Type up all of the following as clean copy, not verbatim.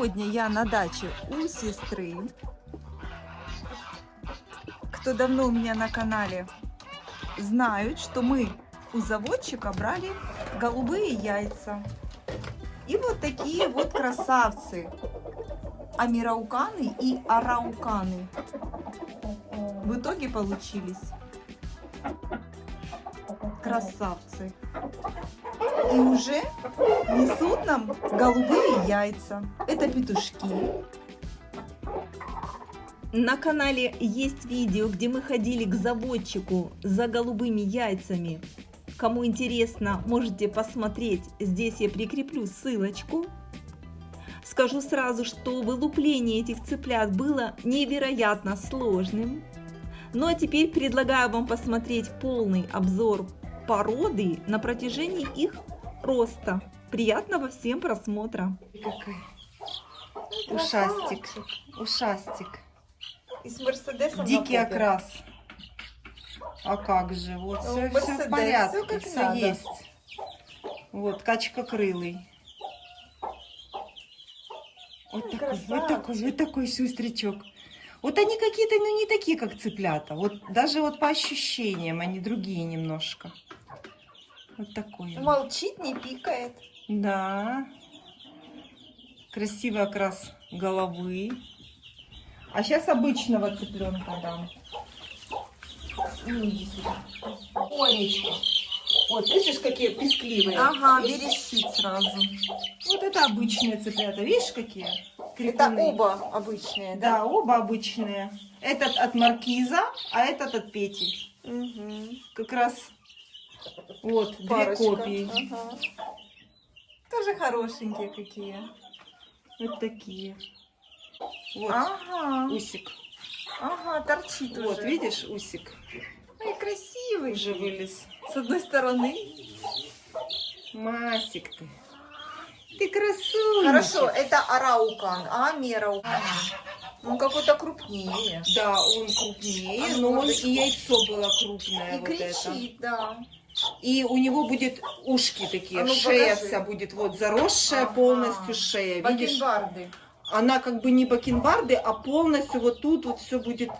Сегодня я на даче у сестры. Кто давно у меня на канале, знают, что мы у заводчика брали голубые яйца. И вот такие вот красавцы. Амирауканы и арауканы. В итоге получились красавцы. И уже несут нам голубые яйца. Это петушки. На канале есть видео, где мы ходили к заводчику за голубыми яйцами. Кому интересно, можете посмотреть. Здесь я прикреплю ссылочку. Скажу сразу, что вылупление этих цыплят было невероятно сложным. Ну а теперь предлагаю вам посмотреть полный обзор породы на протяжении их роста. Приятного всем просмотра. Какой ушастик, ушастик. И с Мерседесом Дикий окрас. А как же, вот все в порядке, все есть. Вот, качкокрылый. Вот такой сюстричок. Вот они какие-то, ну не такие, как цыплята. Вот даже вот по ощущениям они другие немножко. Вот такой. Молчит, не пикает. Да. Красивый окрас головы. А сейчас обычного цыпленка дам. Ну, иди сюда. Олечка. Вот, видишь, какие пескливые. Ага, верещит сразу. Вот это обычные цыплята. Видишь, какие? Это Крикуны. оба обычные, да? Да, оба обычные. Этот от Маркиза, а этот от Пети. Угу. Как раз вот, Парочка. две копии. Ага. Тоже хорошенькие какие. Вот такие. Вот, Ага, усик. ага, торчит Вот, уже. видишь, усик Ой, красивый. уже вылез. С одной стороны. Масик ты. Ты красунчик. Хорошо, это араукан, а мераукан. Он какой-то крупнее. Да, он крупнее, А ну, но он мордочку. и яйцо было крупное. И вот кричит, да. И у него будет ушки такие, А ну, шея покажи. вся будет вот заросшая, Ага. полностью шея. Видишь? Бакенбарды. Она как бы не бакенбарды, а полностью вот тут вот все будет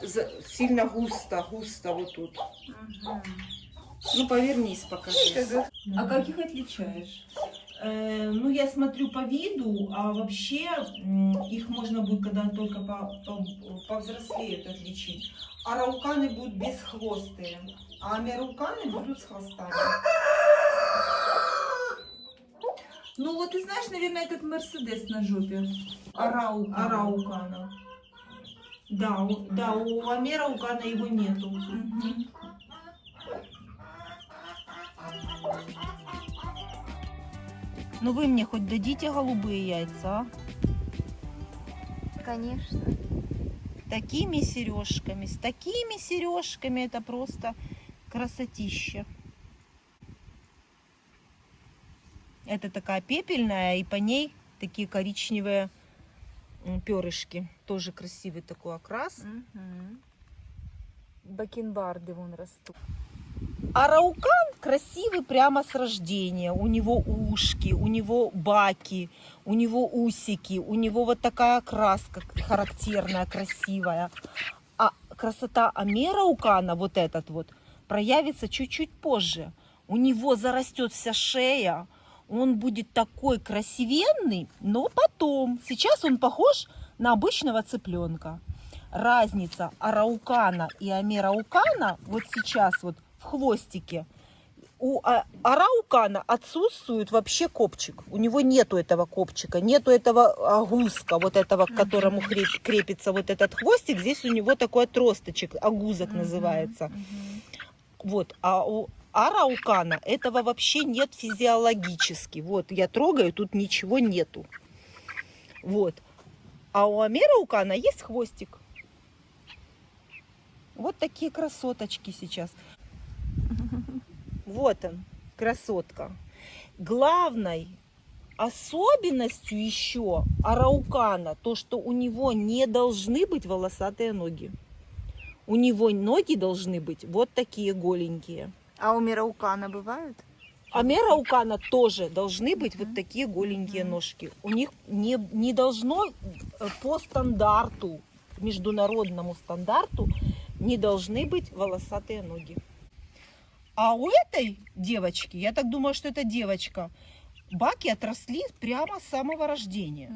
сильно густо вот тут. Угу. Ну, повернись, покажи. А как их отличаешь? Ну, я смотрю по виду, а вообще их можно будет, когда только повзрослеют, отличить. Арауканы будут бесхвостые, а амирауканы будут с хвостами. Ну вот ты знаешь, наверное, этот Мерседес на жопе. Араукана. Да, у амираукана его нету. Мгм. Ну вы мне хоть дадите голубые яйца, а? Конечно. Такими сережками, с такими сережками, это просто красотища. Это такая пепельная, и по ней такие коричневые перышки. Тоже красивый такой окрас. Угу. Бакенбарды вон растут. Араукан красивый прямо с рождения. У него ушки, у него баки, у него усики, у него вот такая окраска характерная, красивая. А красота амираукана, вот этот вот, проявится чуть-чуть позже. У него зарастет вся шея, он будет такой красивенный, но потом. Сейчас он похож на обычного цыпленка. Разница араукана и амираукана вот сейчас вот в хвостике. У араукана отсутствует вообще копчик. У него нету этого копчика, нету этого агузка, вот этого, к которому крепится вот этот хвостик. Здесь у него такой отросточек, агузок называется. Вот, а у араукана этого вообще нет физиологически. Вот, я трогаю, тут ничего нету. Вот. А у амираукана есть хвостик. Вот такие красоточки сейчас. Вот он, красотка. Главной особенностью еще араукана то, что у него не должны быть волосатые ноги. У него ноги должны быть вот такие голенькие. А у мераукана бывают? А мераукана тоже должны быть вот такие голенькие ножки. У них не должно по стандарту, международному стандарту, не должны быть волосатые ноги. А у этой девочки, я так думаю, что это девочка, баки отросли прямо с самого рождения.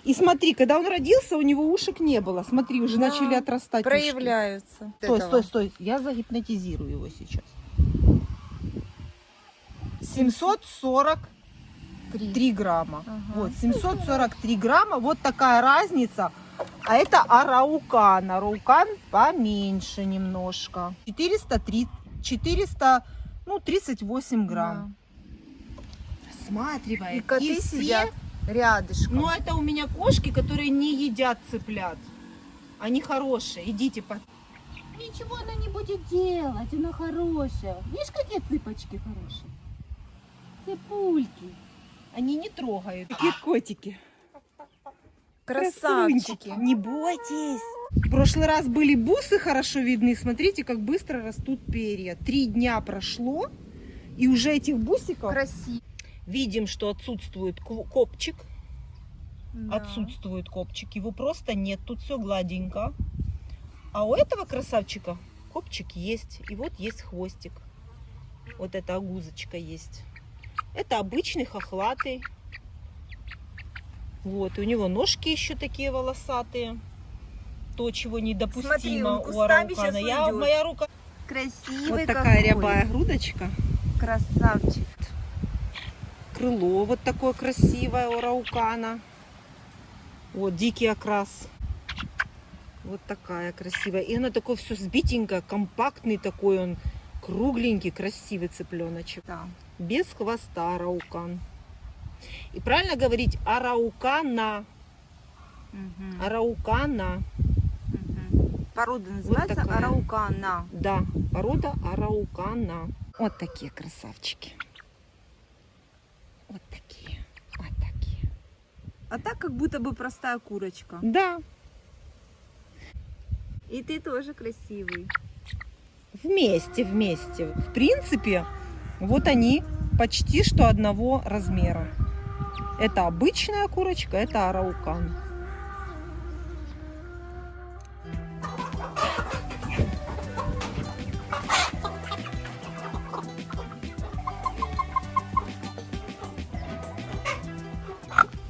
И смотри, когда он родился, у него ушек не было. Смотри, уже Да, начали отрастать проявляются. ушки. Стой. Я загипнотизирую его сейчас. 743 грамма. Ага. Вот, 743 грамма. Вот такая разница. А это араукан. Араукан поменьше немножко. 438 грамм. Рассматривай. И коты сидят рядышком. Ну, это у меня кошки, которые не едят цыплят. Они хорошие. Идите по... Ничего она не будет делать, она хорошая. Видишь, какие цыпочки хорошие? Цыпульки. Они не трогают. Такие котики. Красавчики. Не бойтесь. В прошлый раз были бусы хорошо видны. Смотрите, как быстро растут перья. 3 дня прошло, и уже этих бусиков... Красиво. Видим, что отсутствует копчик. Да. Отсутствует копчик. Его просто нет. Тут все гладенько. А у этого красавчика копчик есть. И вот есть хвостик. Вот эта агузочка есть. Это обычный хохлатый. Вот, и у него ножки еще такие волосатые. То, чего недопустимо. Смотри, он у кустами араукана. щас уйдет. Моя рука. Красивый Вот такая какой. рябая грудочка. Красавчик. Крыло вот такое красивое у араукана. Вот дикий окрас. Вот такая красивая. И она такой все сбитенькая, компактный такой он. Кругленький, красивый цыпленочек. Да. Без хвоста араукан. И правильно говорить араукана. Мгм. Араукана. Мгм. Порода называется такая. араукана. Да, порода араукана. Вот такие красавчики. Вот такие. Вот такие. А так как будто бы простая курочка. Да, И ты тоже красивый. вместе. В принципе, вот они почти что одного размера. Это обычная курочка, это араукан.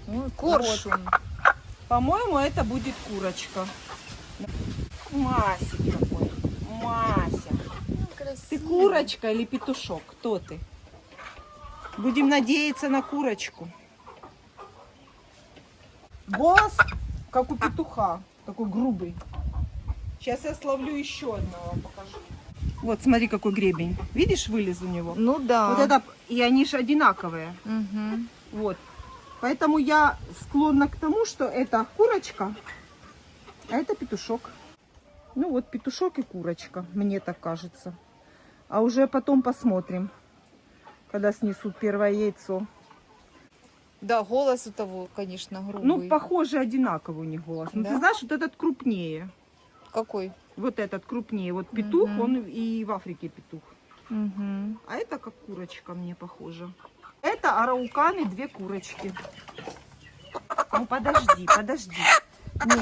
Ой, коршун. По-моему, это будет курочка. Масик какой. Мася. Ты курочка или петушок? Кто ты? Будем надеяться на курочку. Голос, как у петуха. Такой грубый. Сейчас я словлю еще одного, покажу. Вот, смотри, какой гребень. Видишь, вылез у него? Ну да. Вот это, и они же одинаковые. Мгм. Вот. Поэтому я склонна к тому, что это курочка, а это петушок. Ну вот петушок и курочка, мне так кажется. А уже потом посмотрим, когда снесут первое яйцо. Да, голос у того, конечно, грубый. Ну, похоже, одинаковый у них голос. Но Да? ты знаешь, вот этот крупнее. Какой? Вот этот крупнее. Вот петух, Мгм. он и в Африке петух. Мгм. А это как курочка мне похоже. Это арауканы, 2 курочки. Ну, подожди.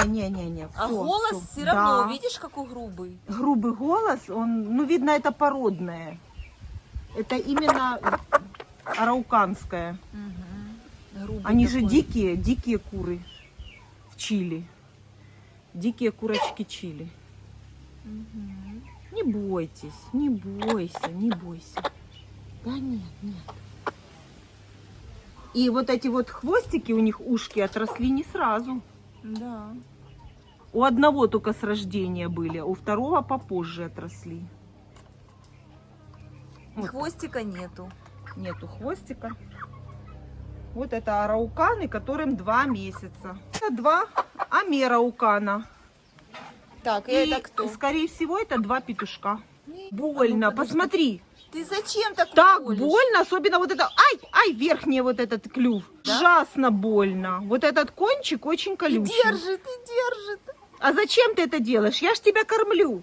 Не. А Всё, голос всё. все равно, Да. видишь, какой грубый? Грубый голос, он, ну, видно, это породное. Это именно арауканское. Грубый Они же такой. дикие куры в Чили. Дикие курочки Чили. Мгм. Не бойтесь, не бойся. Да нет. И вот эти вот хвостики, у них ушки отросли не сразу. Да. У одного только с рождения были, а у второго попозже отросли. И Вот. хвостика нету. Нету хвостика. Вот это арауканы, которым 2 месяца. Это 2 амераукана. Так, и И, это кто? скорее всего, это 2 петушка. А Больно, ну, подожди. посмотри. Ты зачем так Так колешь? больно, особенно вот это, ай, верхний вот этот клюв. Да? Ужасно больно. Вот этот кончик очень И колючий. держит. А зачем ты это делаешь? Я ж тебя кормлю.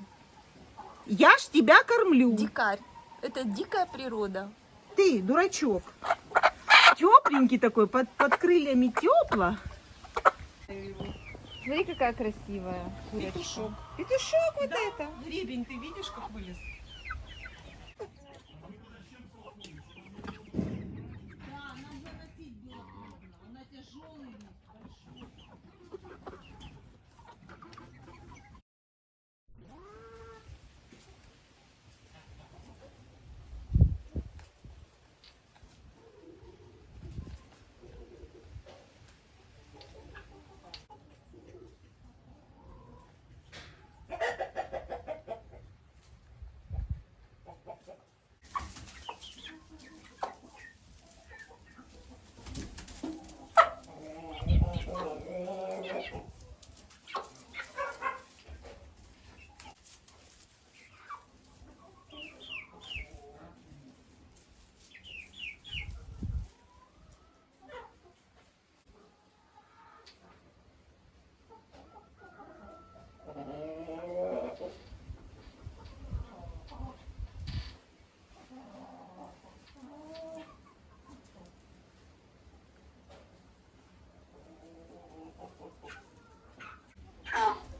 Дикарь. Это дикая природа. ты, дурачок. Тепленький такой, под крыльями тепло. Смотри, какая красивая курочка. Петушок. Петушок вот Да, это. гребень, ты видишь, как вылез?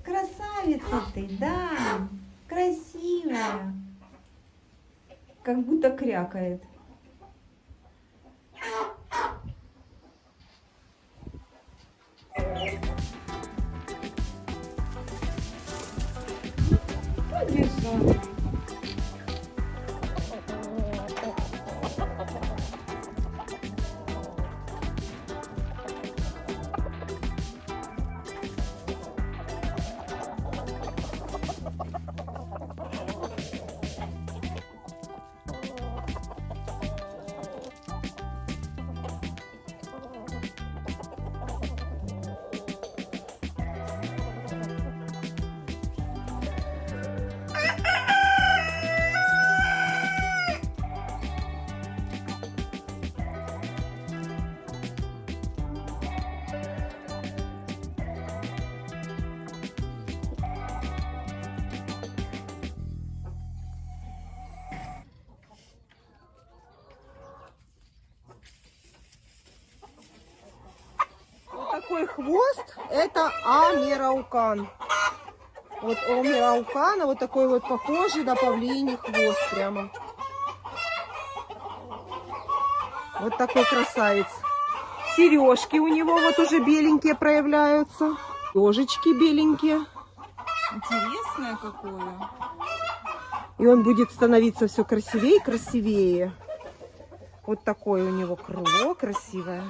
Красавица ты, да, красивая. Как будто крякает. Побежала. Такой хвост, это Амераукан. Вот у Амераукана вот такой вот похожий на павлиний хвост прямо. Вот такой красавец. Сережки у него вот уже беленькие проявляются. Ежечки беленькие. Интересное какое. И он будет становиться все красивее и красивее. Вот такое у него крыло красивое.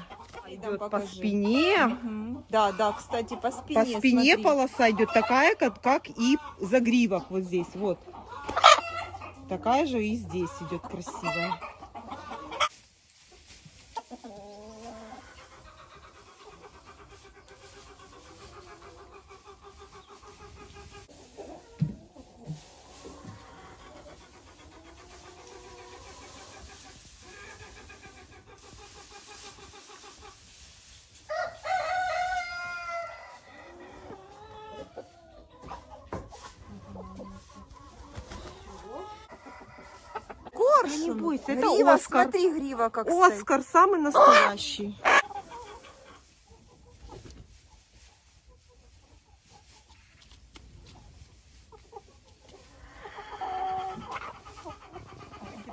Идет по спине. Мгм. Да, да, кстати, по спине. По спине смотри. полоса идет такая, как и загривок вот здесь. Вот. Такая же и здесь идет красивая. Коршун. Не бойся, это Грива, Оскар. смотри, грива как стоит. Оскар самый настоящий.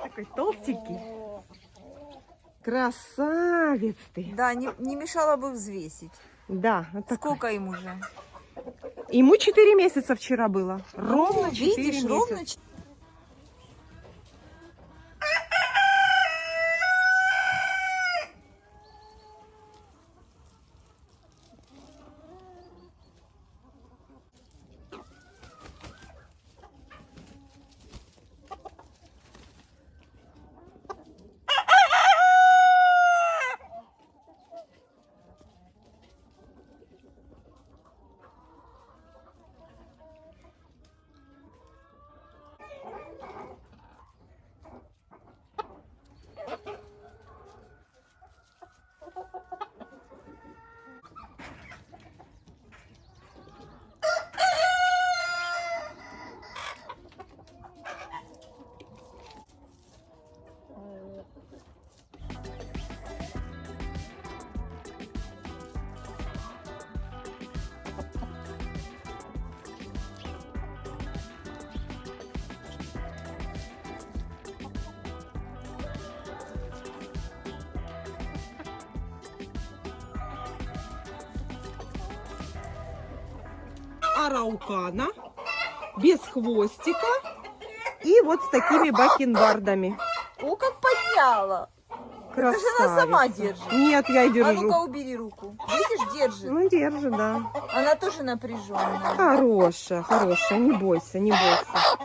Такой толстенький. Красавец ты. Да, не мешало бы взвесить. Да, вот такой. Сколько ему уже? Ему 4 месяца вчера было. Ровно 4 Видишь, месяца. ровно араукана, без хвостика и вот с такими бакенбардами. О, как подняла! Красавица. Это же она сама держит. Нет, я А держу. ну-ка убери руку. Видишь, держит. Ну, держит, да. Она тоже напряженная. Хорошая, хорошая, не бойся, не бойся.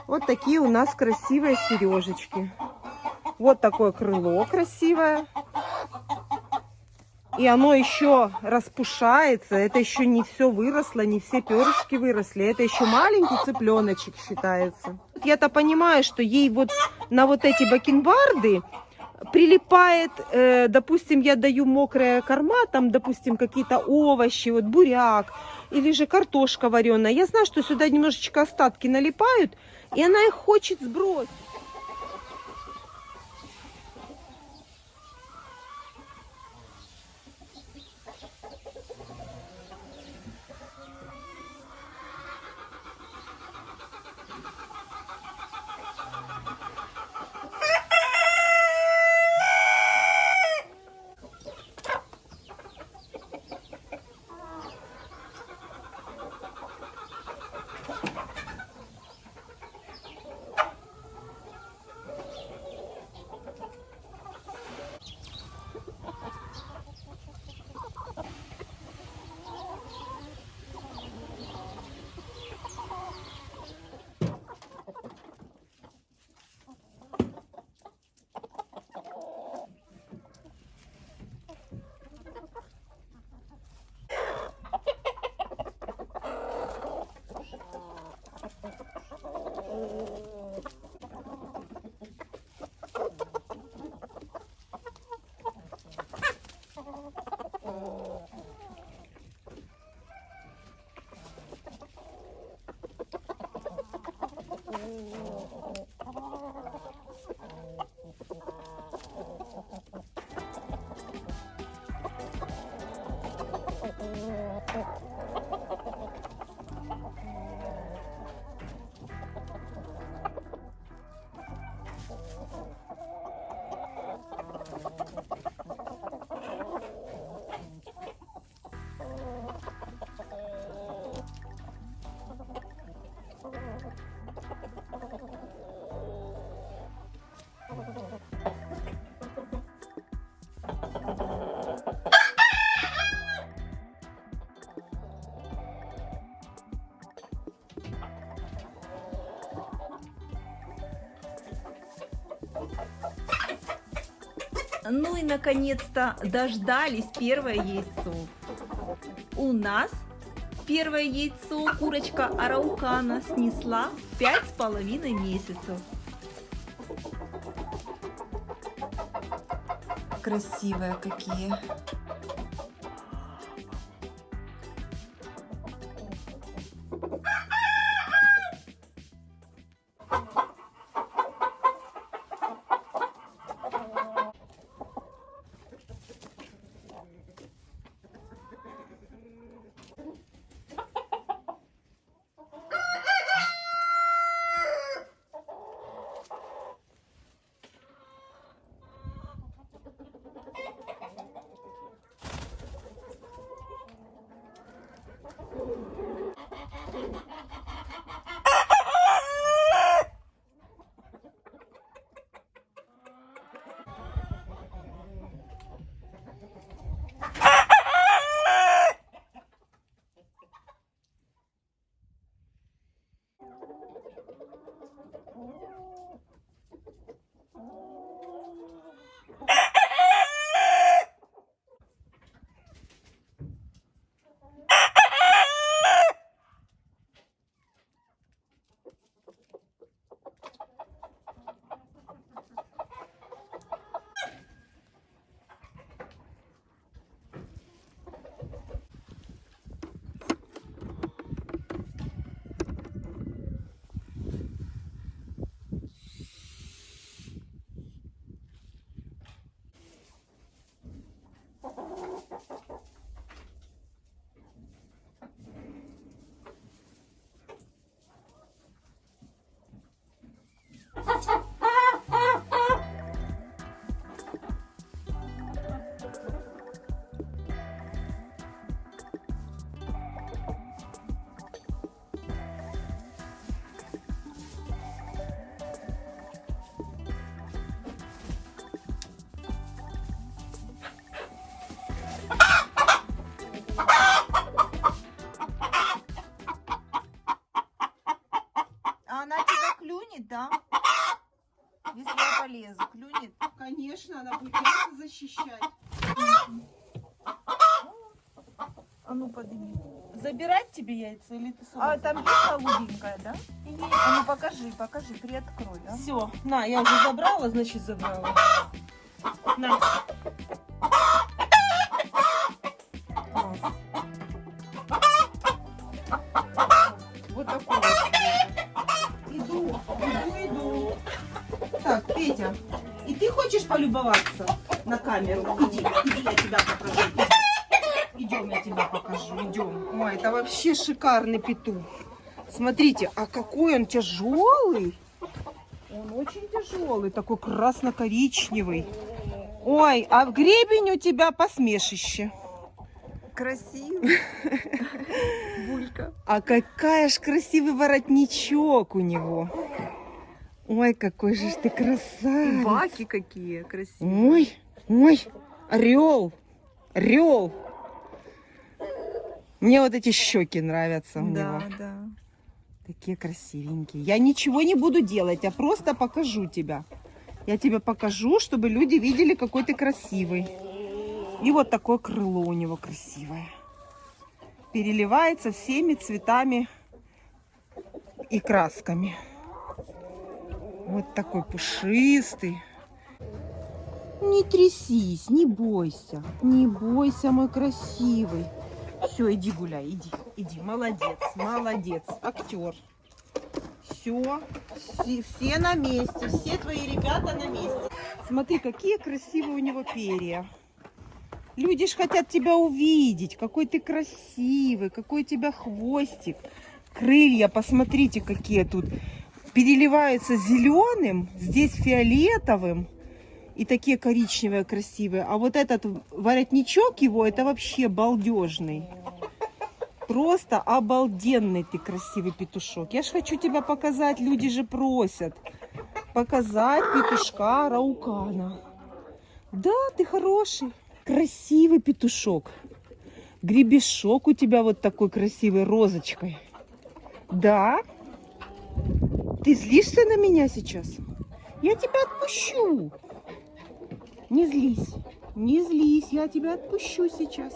Вот такие у нас красивые сережечки. Вот такое крыло красивое. И оно еще распушается. Это еще не все выросло, не все перышки выросли. Это еще маленький цыпленочек считается. Я-то понимаю, что ей вот на вот эти бакенбарды прилипает, допустим, я даю мокрые корма, там, допустим, какие-то овощи, вот буряк или же картошка вареная. Я знаю, что сюда немножечко остатки налипают, и она их хочет сбросить. Ну и наконец-то дождались первое яйцо. У нас первое яйцо курочка араукана снесла 5,5 месяцев. Красивые какие. да? Если я полезу, клюнет? Конечно, она будет яйца защищать. А ну подними. Забирать тебе яйца или ты сама? А там есть голубенькая, да? А ну покажи, приоткрой. А? Все, на, я уже забрала, значит забрала. На. Вот такой вот. Иду. Так, Петя, и ты хочешь полюбоваться на камеру? Иди, я тебя покажу. Идем, я тебя покажу, идем. Ой, это вообще шикарный петух. Смотрите, а какой он тяжелый. Он очень тяжелый, такой красно-коричневый. Ой, а в гребень у тебя посмешище. Красиво. Булька. А какая ж красивый воротничок у него. Ой, какой же ж ты красавец. И баки какие красивые. Ой, орел. Мне вот эти щеки нравятся у него. Да. Такие красивенькие. Я ничего не буду делать, я просто покажу тебя. Я тебе покажу, чтобы люди видели, какой ты красивый. И вот такое крыло у него красивое. Переливается всеми цветами и красками. Вот такой пушистый. Не трясись, не бойся. Не бойся, мой красивый. Все, иди гуляй, иди. Молодец, актер. Все на месте, все твои ребята на месте. Смотри, какие красивые у него перья. Люди ж хотят тебя увидеть, какой ты красивый, какой у тебя хвостик. Крылья, посмотрите, какие тут. Переливаются зеленым, здесь фиолетовым. И такие коричневые, красивые. А вот этот воротничок его, это вообще балдежный. Просто обалденный ты красивый петушок. Я ж хочу тебя показать, люди же просят. Показать петушка Араукана. Да, ты хороший. Красивый петушок. Гребешок у тебя вот такой красивый, розочкой. Да? Ты злишься на меня сейчас? Я тебя отпущу. Не злись, я тебя отпущу сейчас.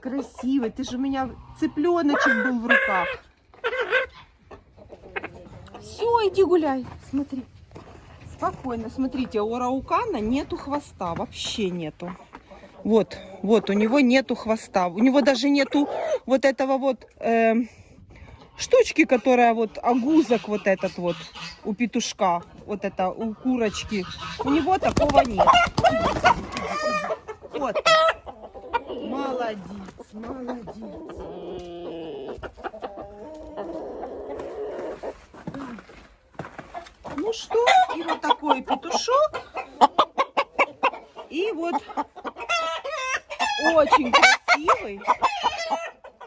Красивый, ты же у меня цыпленочек был в руках. Все, иди гуляй, смотри. Спокойно, смотрите, у Араукана нету хвоста, вообще нету. Вот, у него нету хвоста, у него даже нету вот этого вот штучки, которая вот огузок вот этот вот у петушка, вот это у курочки. У него такого нет. Вот. Молодец. Ну что, и вот такой петушок. И вот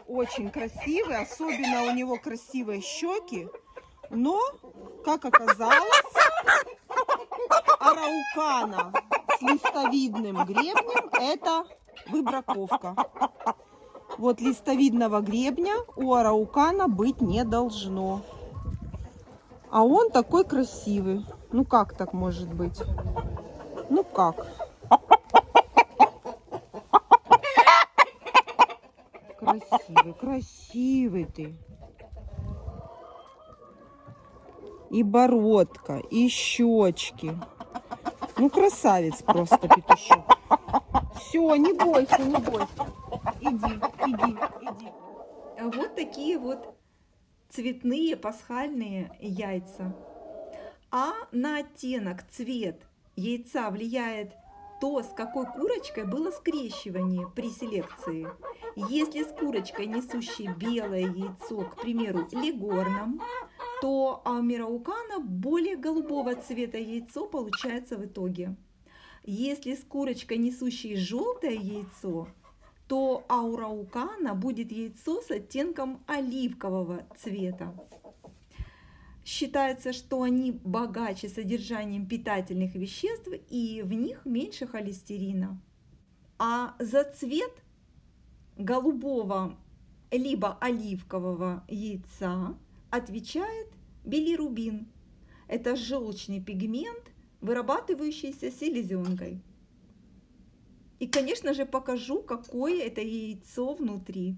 очень красивый, особенно у него красивые щеки. Но, как оказалось, Араукана с листовидным гребнем – это выбраковка. Вот листовидного гребня у Араукана быть не должно. А он такой красивый. Ну как так может быть? Ну как? Красивый ты. И бородка, и щечки. Ну, красавец просто петушок. Все, не бойся. Иди. А вот такие вот цветные пасхальные яйца. А на оттенок, цвет яйца влияет то, с какой курочкой было скрещивание при селекции. Если с курочкой, несущей белое яйцо, к примеру, легорном, то у Араукана более голубого цвета яйцо получается в итоге. Если с курочкой, несущей желтое яйцо, то у Араукана будет яйцо с оттенком оливкового цвета. Считается, что они богаче содержанием питательных веществ и в них меньше холестерина. А за цвет голубого либо оливкового яйца отвечает Билирубин – это желчный пигмент, вырабатывающийся селезенкой. И, конечно же, покажу, какое это яйцо внутри.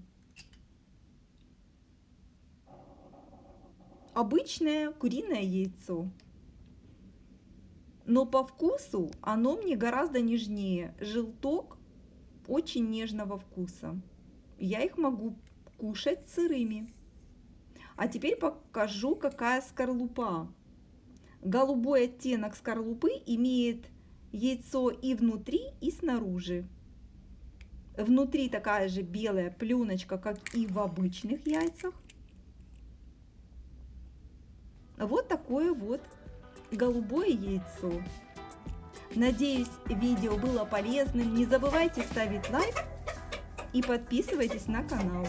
Обычное куриное яйцо. Но по вкусу оно мне гораздо нежнее. Желток очень нежного вкуса. Я их могу кушать сырыми. А теперь покажу, какая скорлупа. Голубой оттенок скорлупы имеет яйцо и внутри, и снаружи. Внутри такая же белая пленочка, как и в обычных яйцах. Вот такое вот голубое яйцо. Надеюсь, видео было полезным. Не забывайте ставить лайк и подписывайтесь на канал.